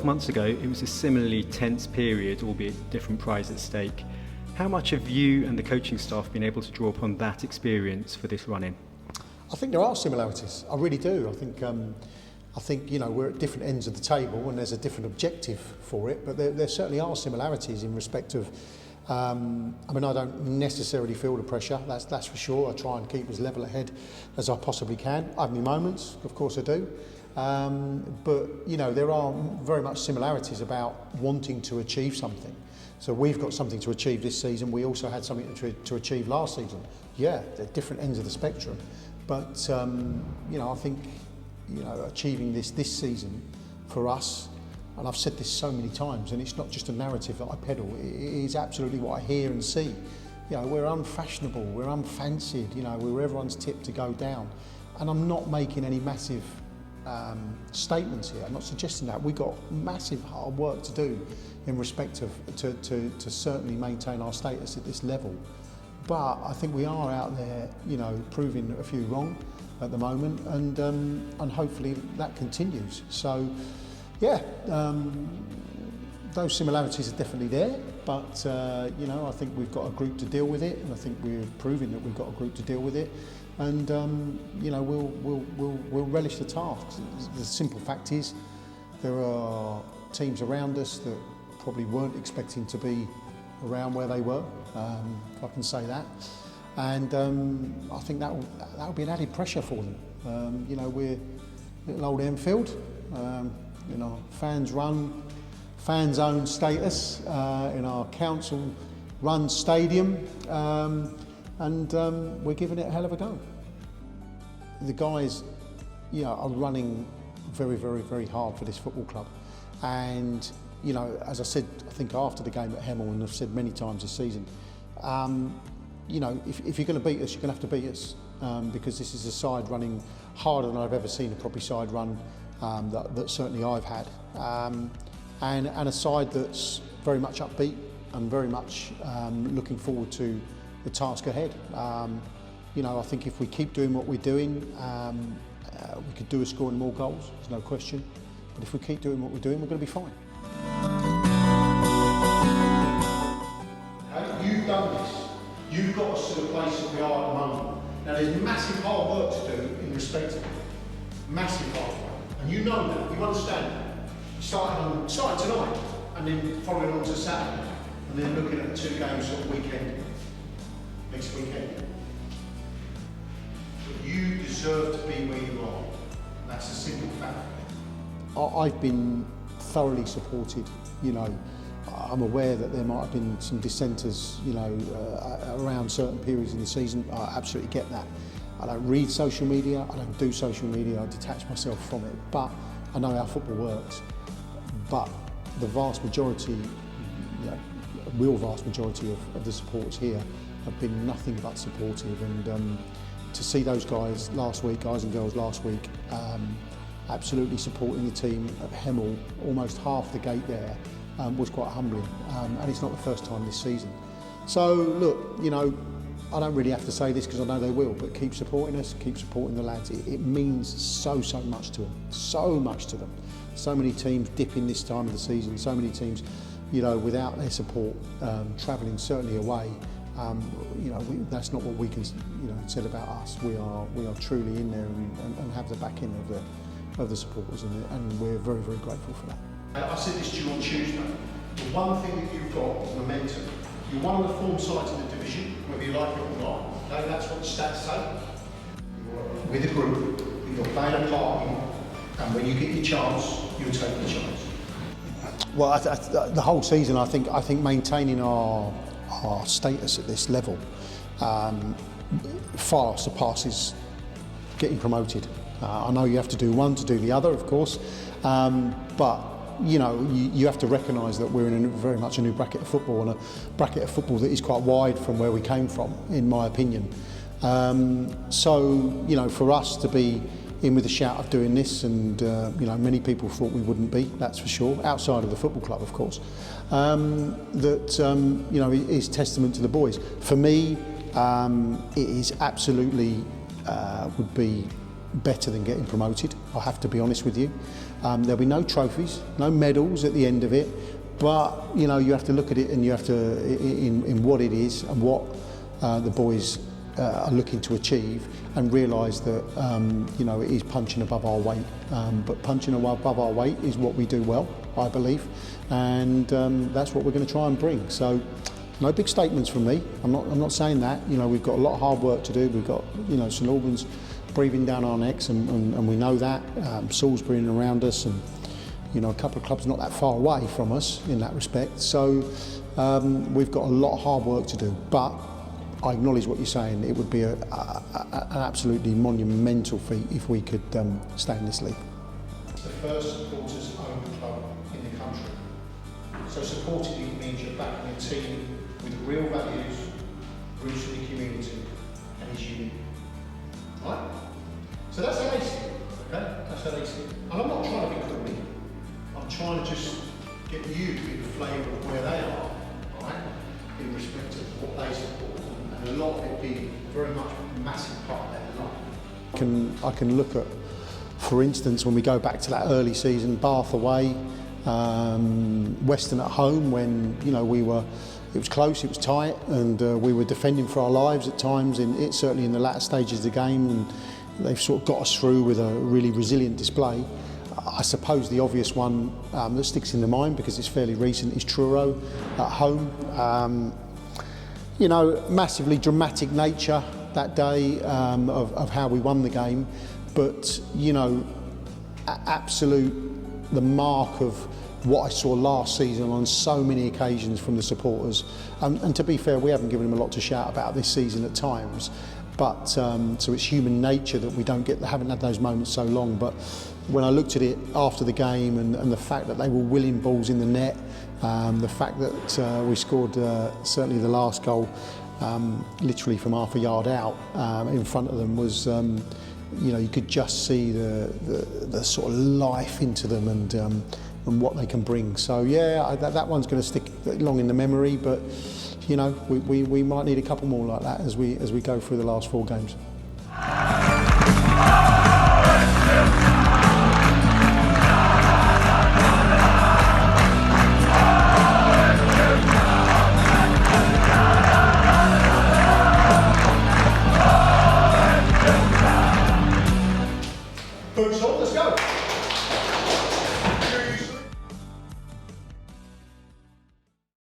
months ago, it was a similarly tense period, albeit different prize at stake. How much have you and the coaching staff been able to draw upon that experience for this run-in? I think there are similarities. I really do. I think you know, we're at different ends of the table and there's a different objective for it, but there certainly are similarities in respect of. I mean, I don't necessarily feel the pressure. That's for sure. I try and keep as level ahead as I possibly can. I have my moments, of course I do. But you know, there are very much similarities about wanting to achieve something. So we've got something to achieve this season. We also had something to achieve last season. Yeah, they're different ends of the spectrum. But you know, I think you know, achieving this season for us, and I've said this so many times, and it's not just a narrative that I peddle. It is absolutely what I hear and see. You know, we're unfashionable, we're unfancied. You know, we're everyone's tip to go down. And I'm not making any massive statements here. I'm not suggesting that. We've got massive hard work to do in respect of to certainly maintain our status at this level. But I think we are out there, you know, proving a few wrong at the moment, and hopefully that continues. So, yeah, those similarities are definitely there. But you know, I think we've got a group to deal with it, and I think we're proving that we've got a group to deal with it. And you know, we'll relish the task. The simple fact is, there are teams around us that probably weren't expecting to be around where they were, if I can say that. And I think that'll be an added pressure for them. You know, we're little old Enfield. You know, fans own status in our council-run stadium. And we're giving it a hell of a go. The guys, you know, are running very, very, very hard for this football club. And, you know, as I said, I think after the game at Hemel, and I've said many times this season, you know, if you're going to beat us, you're going to have to beat us, because this is a side running harder than I've ever seen a proper side run, that certainly I've had. And a side that's very much upbeat and very much looking forward to the task ahead. You know, I think if we keep doing what we're doing, we could do with scoring more goals, there's no question. But if we keep doing what we're doing, we're going to be fine. You've done this. You've got us to the place that we are at the moment. Now, there's massive hard work to do in respect of it. Massive hard work. And you know that, you understand that. Starting tonight, and then following on to Saturday, and then looking at 2 games on the weekend. Next weekend. But you deserve to be where you are. That's a simple fact. I've been thoroughly supported, you know. I'm aware that there might have been some dissenters, you know, around certain periods in the season. I absolutely get that. I don't read social media, I don't do social media, I detach myself from it. But I know how football works. But the vast majority, you know, a real vast majority of the supporters here have been nothing but supportive, and to see those guys last week, guys and girls last week, absolutely supporting the team at Hemel, almost half the gate there, was quite humbling, and it's not the first time this season. So look, you know, I don't really have to say this because I know they will, but keep supporting us, keep supporting the lads. It means so much to them, so much to them. So many teams dipping this time of the season, so many teams, you know, without their support, travelling certainly away. You know, that's not what we can, you know, said about us. We are truly in there and have the backing of the supporters, and we're very, very grateful for that. I said this to you on Tuesday. The one thing that you've got is momentum. You're one of the form sides in the division, whether you like it or not. Okay, that's what the stats say. With a group that you're playing a part in, and when you get your chance, you'll take the chance. Well, the whole season, I think maintaining our status at this level far surpasses getting promoted. I know you have to do one to do the other, of course, but you know, you have to recognise that we're in very much a new bracket of football, and a bracket of football that is quite wide from where we came from, in my opinion. So, you know, for us to be in with a shout of doing this, and you know, many people thought we wouldn't be, that's for sure, outside of the football club, of course, that you know, is testament to the boys. For me, it is absolutely would be better than getting promoted. I have to be honest with you. There'll be no trophies, no medals at the end of it, but you know, you have to look at it and you have to in what it is and what the boys are looking to achieve, and realise that you know, it is punching above our weight. But punching above our weight is what we do well, I believe, and that's what we're going to try and bring. So, no big statements from me. I'm not saying that. You know, we've got a lot of hard work to do. We've got, you know, St Albans breathing down our necks, and we know that. Salisbury and around us, and you know, a couple of clubs not that far away from us in that respect. So we've got a lot of hard work to do. But I acknowledge what you're saying. It would be an absolutely monumental feat if we could stay in this league. It's the first supporters-owned club in the country. So supporting it means you're backing a team with real values, roots in the community, and is unique. Right? So that's how they see it, okay? That's how they see it. And I'm not trying to be corny. I'm trying to just get you to get the flavour of where they are, right? In respect of what they support. And a lot of it being very much a massive part of their life. I can look at, for instance, when we go back to that early season, Bath away, Western at home, when, you know, it was close, it was tight, and we were defending for our lives at times, certainly in the latter stages of the game, and they've sort of got us through with a really resilient display. I suppose the obvious one that sticks in the mind, because it's fairly recent, is Truro at home. You know, massively dramatic nature that day of how we won the game, but, you know, the mark of what I saw last season on so many occasions from the supporters. And to be fair, we haven't given them a lot to shout about this season at times, but so it's human nature that we haven't had those moments so long. But when I looked at it after the game, and the fact that they were willing balls in the net, the fact that we scored certainly the last goal literally from half a yard out in front of them was, you know, you could just see the sort of life into them and what they can bring. So yeah, that one's going to stick long in the memory, but you know, we might need a couple more like that as we go through the last 4 games.